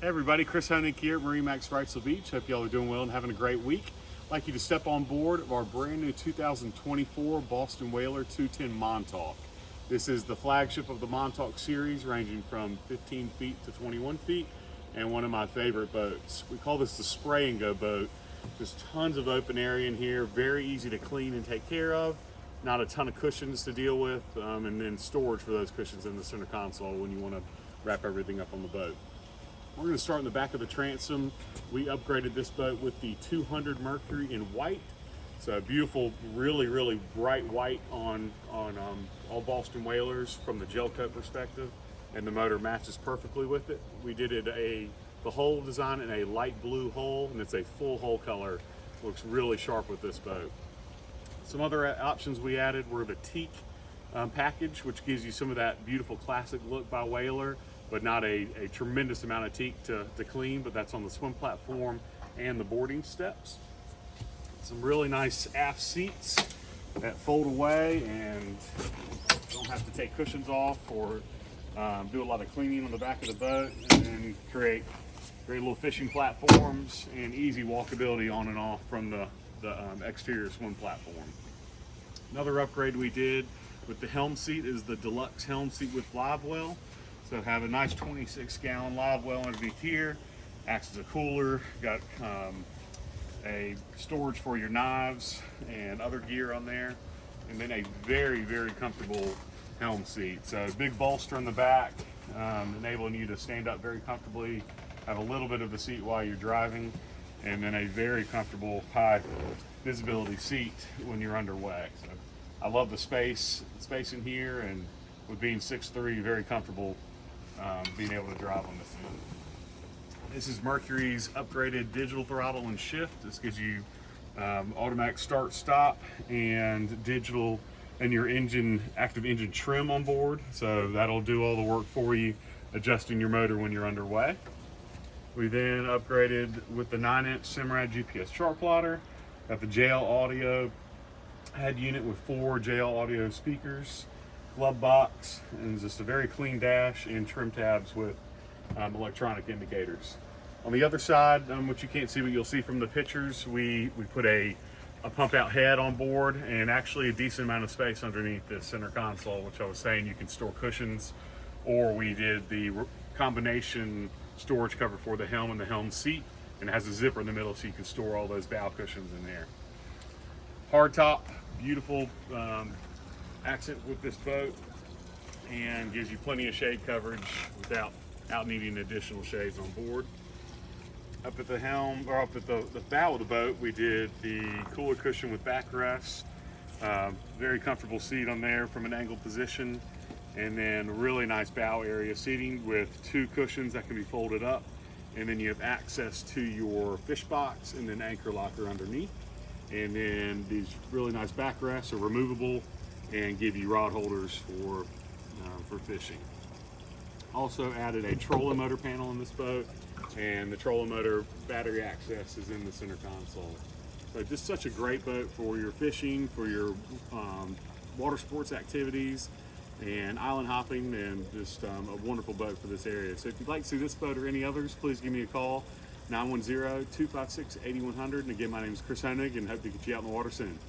Hey everybody, Chris Honig here at MarineMax Wrightsville Beach. Hope y'all are doing well and having a great week. I'd like you to step on board of our brand new 2024 Boston Whaler 210 Montauk. This is the flagship of the Montauk series, ranging from 15 feet to 21 feet, and one of my favorite boats. We call this the spray and go boat. Just tons of open area in here, very easy to clean and take care of. Not a ton of cushions to deal with, and then storage for those cushions in the center console when you want to wrap everything up on the boat. We're going to start in the back of the transom. We upgraded this boat with the 200 Mercury in white. It's a beautiful, really bright white on all Boston Whalers from the gel coat perspective, and the motor matches perfectly with it. We did it the hull design in a light blue hull, and it's a full hull color. Looks really sharp with this boat. Some other options we added were the teak package, which gives you some of that beautiful classic look by Whaler, but not a tremendous amount of teak to clean, but that's on the swim platform and the boarding steps. Some really nice aft seats that fold away and don't have to take cushions off or do a lot of cleaning on the back of the boat, and then create great little fishing platforms and easy walkability on and off from the exterior swim platform. Another upgrade we did with the helm seat is the deluxe helm seat with livewell. So have a nice 26-gallon live well underneath here, acts as a cooler, got a storage for your knives and other gear on there, and then a very comfortable helm seat. So big bolster in the back, enabling you to stand up very comfortably, have a little bit of the seat while you're driving, and then a very comfortable high visibility seat when you're underway. So I love the space in here, and with being 6'3", very comfortable being able to drive on this thing. This is Mercury's upgraded digital throttle and shift. This gives you automatic start stop and digital and your active engine trim on board. So that'll do all the work for you, adjusting your motor when you're underway. We then upgraded with the 9-inch Simrad GPS chart plotter. Got the JL Audio head unit with 4 JL Audio speakers, glove box, and just a very clean dash and trim tabs with electronic indicators. On the other side, which you can't see but you'll see from the pictures, we put a pump out head on board, and actually a decent amount of space underneath this center console, which I was saying you can store cushions, or we did the combination storage cover for the helm and the helm seat, and it has a zipper in the middle so you can store all those bow cushions in there. Hard top, beautiful accent with this boat, and gives you plenty of shade coverage without needing additional shades on board. Up at the helm, or up at the bow of the boat, we did the cooler cushion with backrests. Very comfortable seat on there from an angled position, and then really nice bow area seating with 2 cushions that can be folded up, and then you have access to your fish box and then anchor locker underneath. And then these really nice backrests are removable and give you rod holders for fishing. Also added a trolling motor panel in this boat, and the trolling motor battery access is in the center console. So just such a great boat for your fishing, for your water sports activities and island hopping, and just a wonderful boat for this area. So if you'd like to see this boat or any others, please give me a call, 910-256-8100. And again, my name is Chris Honig, and hope to get you out in the water soon.